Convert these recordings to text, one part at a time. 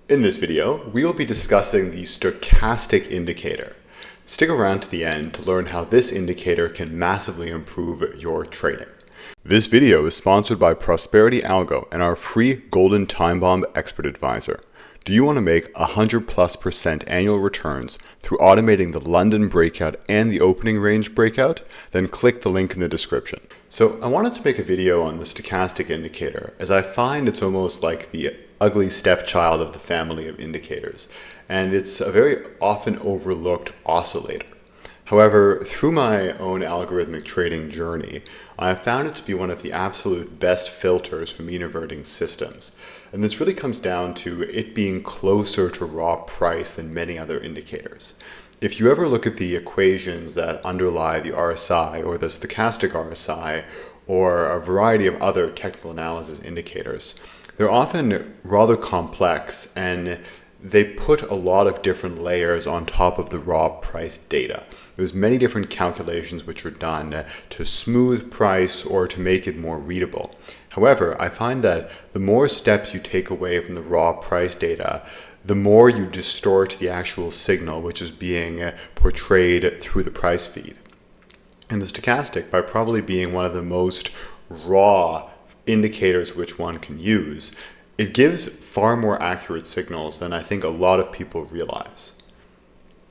In this video, we will be discussing the stochastic indicator. Stick around to the end to learn how this indicator can massively improve your trading. This video is sponsored by Prosperity Algo and our free Golden Time Bomb Expert Advisor. Do you want to make 100+% annual returns through automating the London breakout and the opening range breakout? Then click the link in the description. So I wanted to make a video on the stochastic indicator, as I find it's almost like the ugly stepchild of the family of indicators, and it's a very often overlooked oscillator. However, through my own algorithmic trading journey, I have found it to be one of the absolute best filters for mean reverting systems. And this really comes down to it being closer to raw price than many other indicators. If you ever look at the equations that underlie the RSI or the stochastic RSI or a variety of other technical analysis indicators, they're often rather complex and they put a lot of different layers on top of the raw price data. There's many different calculations which are done to smooth price or to make it more readable. However, I find that the more steps you take away from the raw price data, the more you distort the actual signal which is being portrayed through the price feed. And the stochastic, by probably being one of the most raw indicators which one can use, it gives far more accurate signals than I think a lot of people realize.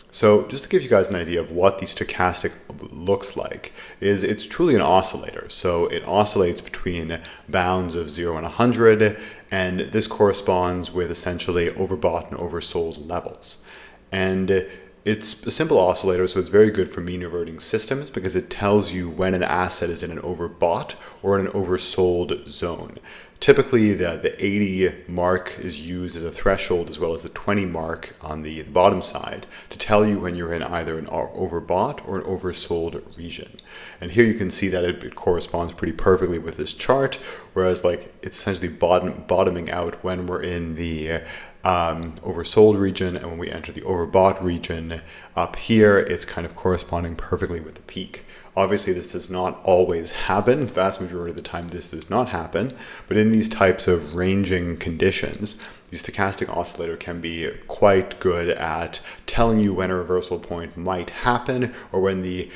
So just to give you guys an idea of what the stochastic looks like, is it's truly an oscillator. So it oscillates between bounds of 0 and 100, and this corresponds with essentially overbought and oversold levels. And it's a simple oscillator, so it's very good for mean reverting systems because it tells you when an asset is in an overbought or in an oversold zone. Typically, the 80 mark is used as a threshold, as well as the 20 mark on the bottom side, to tell you when you're in either an overbought or an oversold region. And here you can see that it corresponds pretty perfectly with this chart, whereas it's essentially bottoming out when we're in the oversold region, and when we enter the overbought region up here, it's kind of corresponding perfectly with the peak. Obviously, this does not always happen. The vast majority of the time, this does not happen. But in these types of ranging conditions, the stochastic oscillator can be quite good at telling you when a reversal point might happen or when the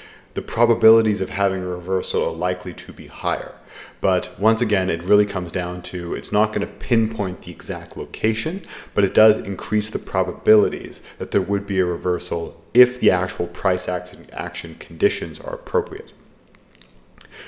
probabilities of having a reversal are likely to be higher. But once again, it really comes down to it's not going to pinpoint the exact location, but it does increase the probabilities that there would be a reversal if the actual price action conditions are appropriate.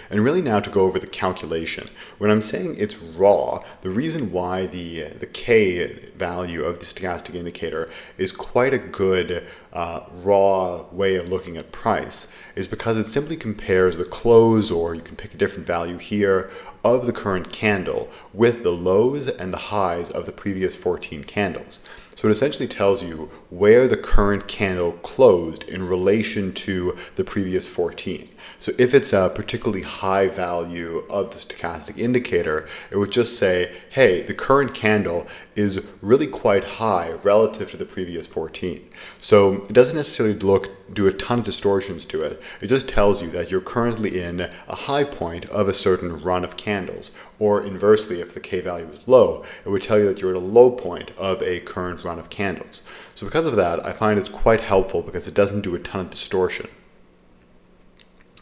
And really now to go over the calculation. When I'm saying it's raw, the reason why the K value of the stochastic indicator is quite a good raw way of looking at price is because it simply compares the close, or you can pick a different value here, of the current candle with the lows and the highs of the previous 14 candles. So it essentially tells you where the current candle closed in relation to the previous 14. So if it's a particularly high value of the stochastic indicator, it would just say, hey, the current candle is really quite high relative to the previous 14. So it doesn't necessarily do a ton of distortions to it. It just tells you that you're currently in a high point of a certain run of candles. Or inversely, if the K value is low, it would tell you that you're at a low point of a current run of candles. So because of that, I find it's quite helpful because it doesn't do a ton of distortion.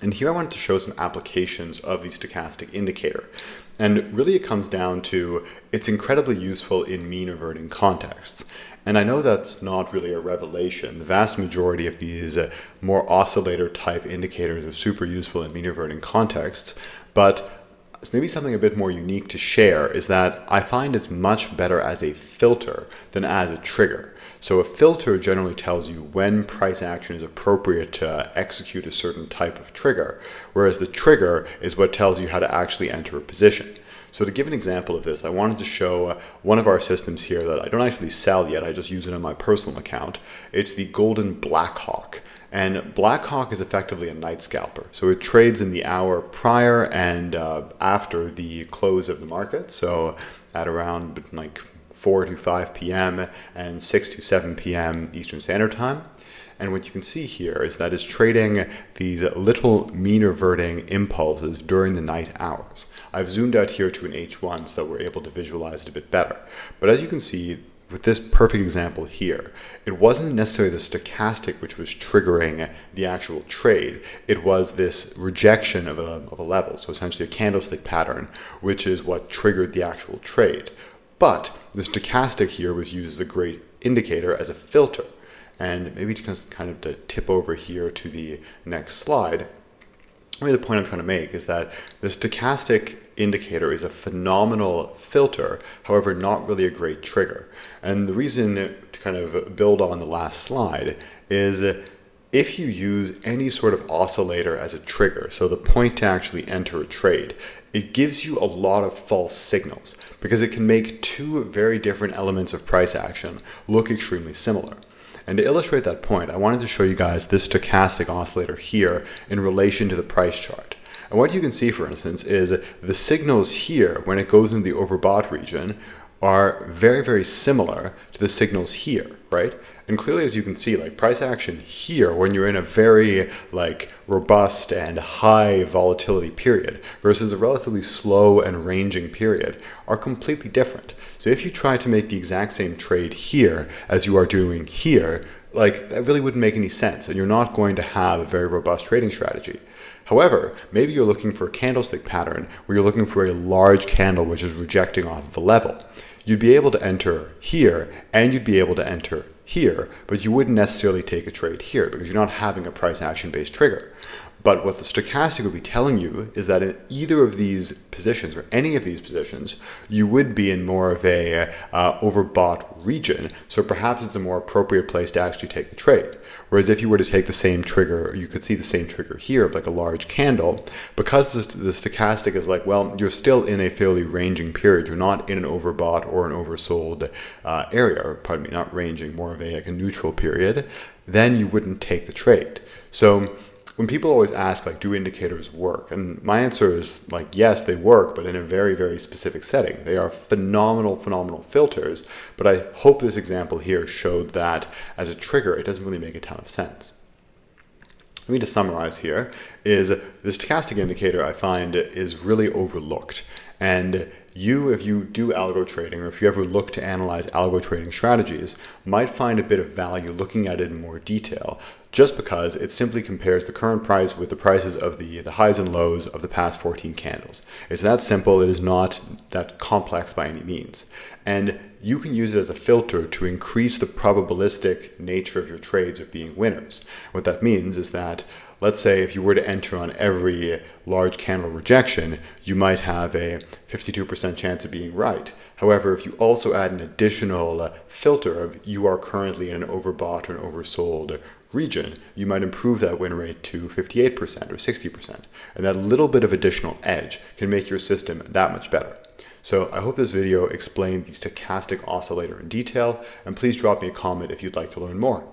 And here I wanted to show some applications of the stochastic indicator. And really it comes down to it's incredibly useful in mean reverting contexts. And I know that's not really a revelation. The vast majority of these more oscillator type indicators are super useful in mean reverting contexts, but maybe something a bit more unique to share is that I find it's much better as a filter than as a trigger. So a filter generally tells you when price action is appropriate to execute a certain type of trigger, whereas the trigger is what tells you how to actually enter a position. So to give an example of this, I wanted to show one of our systems here that I don't actually sell yet, I just use it on my personal account. It's the Golden Blackhawk. And Blackhawk is effectively a night scalper. So it trades in the hour prior and after the close of the market. So at around 4 to 5 p.m. and 6 to 7 p.m. Eastern Standard Time. And what you can see here is that it's trading these little mean reverting impulses during the night hours. I've zoomed out here to an H1 so that we're able to visualize it a bit better. But as you can see, with this perfect example here, it wasn't necessarily the stochastic which was triggering the actual trade. It was this rejection of a level, so essentially a candlestick pattern, which is what triggered the actual trade. But the stochastic here was used as a great indicator as a filter. And maybe just kind of to tip over here to the next slide, really the point I'm trying to make is that the stochastic indicator is a phenomenal filter, however, not really a great trigger. And the reason to kind of build on the last slide is if you use any sort of oscillator as a trigger, so the point to actually enter a trade, it gives you a lot of false signals because it can make two very different elements of price action look extremely similar. And to illustrate that point, I wanted to show you guys this stochastic oscillator here in relation to the price chart. And what you can see, for instance, is the signals here, when it goes into the overbought region, are very, very similar to the signals here, right? And clearly, as you can see, like price action here, when you're in a very robust and high volatility period versus a relatively slow and ranging period are completely different. So if you try to make the exact same trade here as you are doing here, that really wouldn't make any sense, and you're not going to have a very robust trading strategy. However, maybe you're looking for a candlestick pattern where you're looking for a large candle which is rejecting off of a level. You'd be able to enter here and you'd be able to enter here, but you wouldn't necessarily take a trade here because you're not having a price action based trigger. But what the stochastic would be telling you is that in either of these positions or any of these positions, you would be in more of a overbought region. So perhaps it's a more appropriate place to actually take the trade. Whereas if you were to take the same trigger, you could see the same trigger here of a large candle, because the stochastic is well, you're still in a fairly ranging period. You're not in an overbought or an oversold area, or pardon me, not ranging, more of a neutral period, then you wouldn't take the trade. So when people always ask, do indicators work? And my answer is, yes, they work, but in a very, very specific setting. They are phenomenal, phenomenal filters, but I hope this example here showed that as a trigger, it doesn't really make a ton of sense. Let me just summarize here, is the stochastic indicator I find is really overlooked. And if you do algo trading, or if you ever look to analyze algo trading strategies, might find a bit of value looking at it in more detail, just because it simply compares the current price with the prices of the highs and lows of the past 14 candles. It's that simple. It is not that complex by any means. And you can use it as a filter to increase the probabilistic nature of your trades of being winners. What that means is that, let's say if you were to enter on every large candle rejection, you might have a 52% chance of being right. However, if you also add an additional filter of you are currently in an overbought or an oversold region, you might improve that win rate to 58% or 60%. And that little bit of additional edge can make your system that much better. So I hope this video explained the stochastic oscillator in detail, and please drop me a comment if you'd like to learn more.